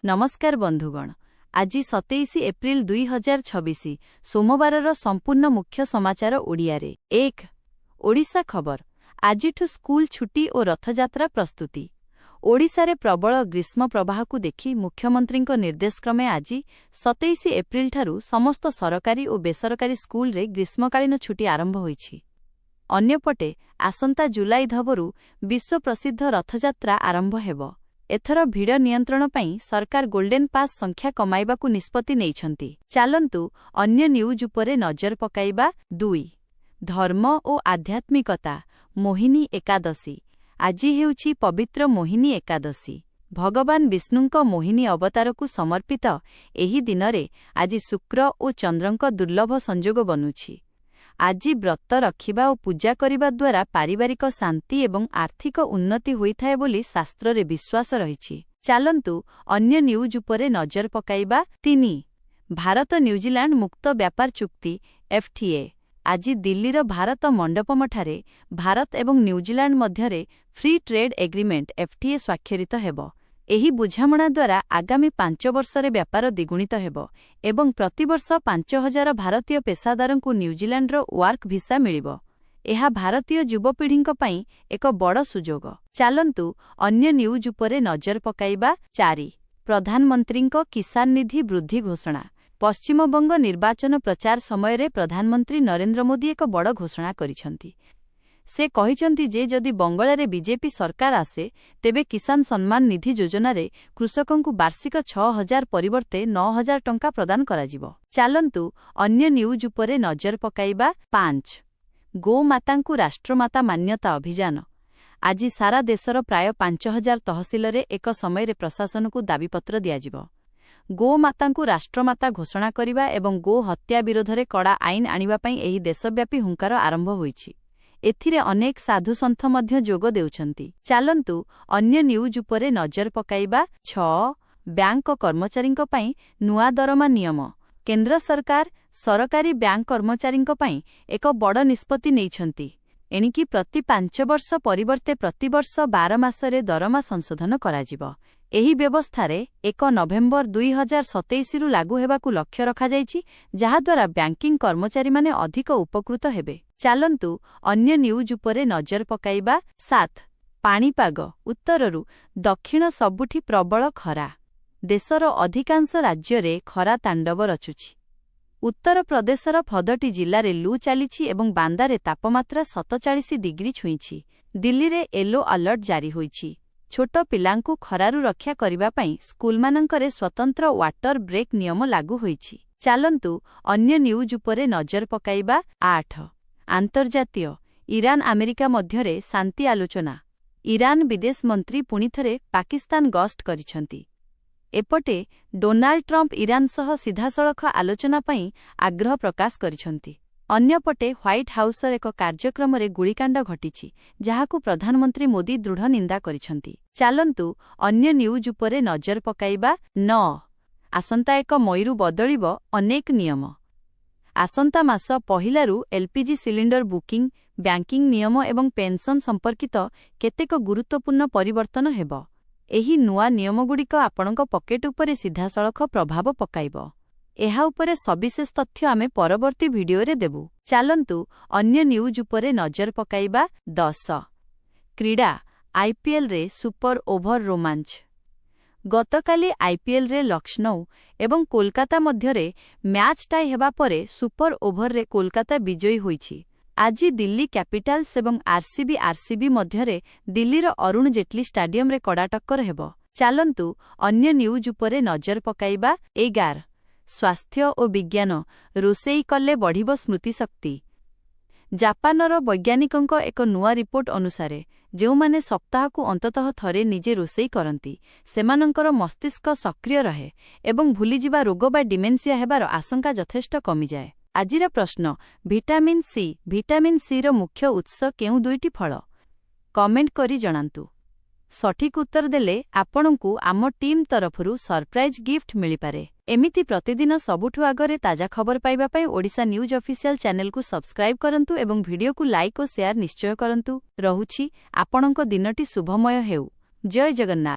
नमस्कार बंधुगण। आज 27 एप्रिल 2026 सोमवार संपूर्ण मुख्य समाचार ओडिया रे। 1 ओडिशा खबर। आजिठु स्कूल छुट्टी और रथयात्रा प्रस्तुति। ओडिशा रे प्रबल ग्रीष्म प्रवाह को देखि मुख्यमंत्री निर्देशक्रमे आज 27 एप्रिल ठारू समस्त सरकारी और बेसरकारी स्कूल रे ग्रीष्मकालीन छुट्टी आरंभ होईछि। अन्यपटे आसंता जुलाई धबरु विश्व प्रसिद्ध रथयात्रा आरंभ हेबो। एथर भिड़ नियंत्रण पई सरकार गोल्डेन पास संख्या कमाइबाकू निष्पत्ति नेइछंती। चालंतु अन्य न्यूज उपरे नजर पकाइबा। 2 धर्म और आध्यात्मिकता। मोहिनी एकादशी। आज हेउछि पवित्र मोहिनी एकादशी। भगवान विष्णुंक मोहिनी अवतारकू समर्पित एही दिनरे आज शुक्र और चंद्रंक दुर्लभ संयोग बनुछि। आज व्रत रखिबा और पूजा करिबा द्वारा पारिवारिक शांति एवं आर्थिक उन्नति होइथाय बोली शास्त्र रे विश्वास रहिछि। चालंतु अन्य न्यूज उपरे नजर पकाइबा। 3 भारत न्यूजीलैंड मुक्त व्यापार चुक्ति FTA। आज दिल्लीर भारत मंडपमठारे भारत एवं न्यूजीलैंड मध्यरे फ्री ट्रेड एग्रीमेंट FTA स्वाक्षरित हेबो। एही बुझामणा द्वारा आगामी 5 वर्षरे व्यापार द्विगुणित हेबो एवं प्रतिवर्ष 5000 भारतीय पेशादारंकु न्यूजीलैंडर वर्क भिसा मिलिबो। एहा भारतीय युवपीढ़ींक पई एक बड़ सुजोग। चालंतु अन्य न्यूज उपरे नजर पकाइबा। 4 प्रधानमंत्रींक किसान निधि वृद्धि घोषणा। पश्चिमबंग निर्वाचन प्रचार समयरे प्रधानमंत्री नरेंद्र मोदी एक बड़ घोषणा करिसंती। से कहिसंती जे जदि बंगाल बीजेपी सरकार आसे तेबे किसान सम्मान निधि योजना रे कृषकंकु वार्षिक 6000 परिवर्ते 9000 टंका प्रदान कराजिबो। चालंतु अन्य न्यूज उपरे नजर पकाइबा। 5 गोमातांकु राष्ट्रमाता मान्यता अभियान। आज सारा देशर प्राय 5000 तहसिल रे एक समय रे प्रशासन को दाबीपत्र दियाजिबो। गोमातांकु राष्ट्रमाता घोषणा करिबा एवं गो हत्या विरोध रे कड़ा आईन आनिबा पई एही देशव्यापी हुंकार आरंभ होईछि। एथिरे अनेक साधु संत मध्य जोग देउछंती। चालंतु अन्य न्यूज उपरे नजर पकाइबा। 6 बैंक कर्मचारींक पई नुआ दरमा नियम। केंद्र सरकार सरकारी बैंक कर्मचारींक पई एक बड़ निष्पत्ति नेइछंती। एणिकी प्रति 5 वर्ष परिवर्ते प्रति वर्ष 12 मासरे दरमा संशोधन कराजिबो। एही व्यवस्थारे 1 नवेम्बर 2027 रु लागू हेबाकू लक्ष्य रखा जाइछि, जहा द्वारा बैंकिंग कर्मचारी माने अधिक उपकृत हेबे। चालंतु अन्य न्यूज उपरे नजर पकाइबा। 7 पाणीपाग। उत्तररु दक्षिण सबुठी प्रबल खरा। देशर अधिकांश राज्य रे खरा तांडव रचुछि। उत्तर प्रदेशर फदटी जिल्लारे लू चालिछि एवं बांदारे तापमात्रा 47 डिग्री छुईछि। दिल्ली रे येलो अलर्ट जारी होईछि। छोट पिलांकु खरारु रक्षा करिबा पई स्कूलमानंकरे स्वतंत्र वाटर ब्रेक नियम लागू होईछि। चालंतु अन्य न्यूज उपरे नजर पकाइबा। 8 आंतर्जातीय। ईरान अमेरिका मध्यरे शांति आलोचना। ईरान विदेश मंत्री पुणिथरे पाकिस्तान गस्त करिसंती। एपटे डोनाल्ड ट्रम्प ईरान सह सीधासळख आलोचना पई आग्रह प्रकाश करिसंती। अन्यपटे व्हाइट हाउसर एक कार्यक्रम रे गुलिकांड घटिछि, जहाकू प्रधानमंत्री मोदी दृढ़ निंदा करिसंती। चालंतु अन्य न्यूज उपरे नजर पकाइबा। 9 आसंता 1 मईरु बदलिबो अनेक नियम। आसंता मास पहिलारु LPG सिलिंडर बुकिंग, बैंकिंग नियम एवं पेंशन संपर्कित केतेक गुरुत्वपूर्ण परिवर्तन हेबो। एही नुआ नियमगुड़िक आपणक पकेट उपरे सीधासळख प्रभाव पकाइबो। एहा उपरे सविशेष तथ्य आमे परवर्ती भिडियो रे देबु। चालंतु अन्य न्यूज उपरे नजर पकाइबा। 10 क्रीडा। IPL रे सुपर ओभर रोमांच। गतकाली IPL रे लक्ष्नौ एवं कोलकाता मध्यरे मैच टाई हेबा परे सुपर ओभर रे कोलकाता विजयी होईछि। आज दिल्ली कैपिटल्स एवं RCB मध्यरे दिल्लीर अरुण जेटली स्टाडियम रे कड़ा टक्कर हेबो। चालंतु अन्य न्यूज उपरे नजर पकाइबा। 11 स्वास्थ्य और विज्ञान। रोसेई कले बढ़िबो स्मृतिशक्ति। जापानर वैज्ञानिकंक एक नुआ रिपोर्ट अनुसारे जेउमाने सप्ताह को अंततः थरे निजे रोसेई करंती सेमानंकर मस्तिष्क सक्रिय रहे एवं भूलीजिबा रोग बा डिमेंसिया हेबार आशंका यथेष्ट कमी जाए। आजिर प्रश्न, विटामिन सी रो मुख्य उत्स केउ दुईटी फल? कमेंट करी जणांतु। सठिक उत्तर देले आपणंकु आम टीम तरफरु सरप्राइज गिफ्ट मिली पारे। एमिति प्रतिदिन सबुठु आगरे ताजा खबर पाइबा पई ओडिशा न्यूज ऑफिशियल चैनल को सब्सक्राइब करंतु एवं वीडियो को लाइक और शेयर निश्चय करंतु। रहुछि आपणंक दिनटी शुभमय हेउ। जय जगन्नाथ।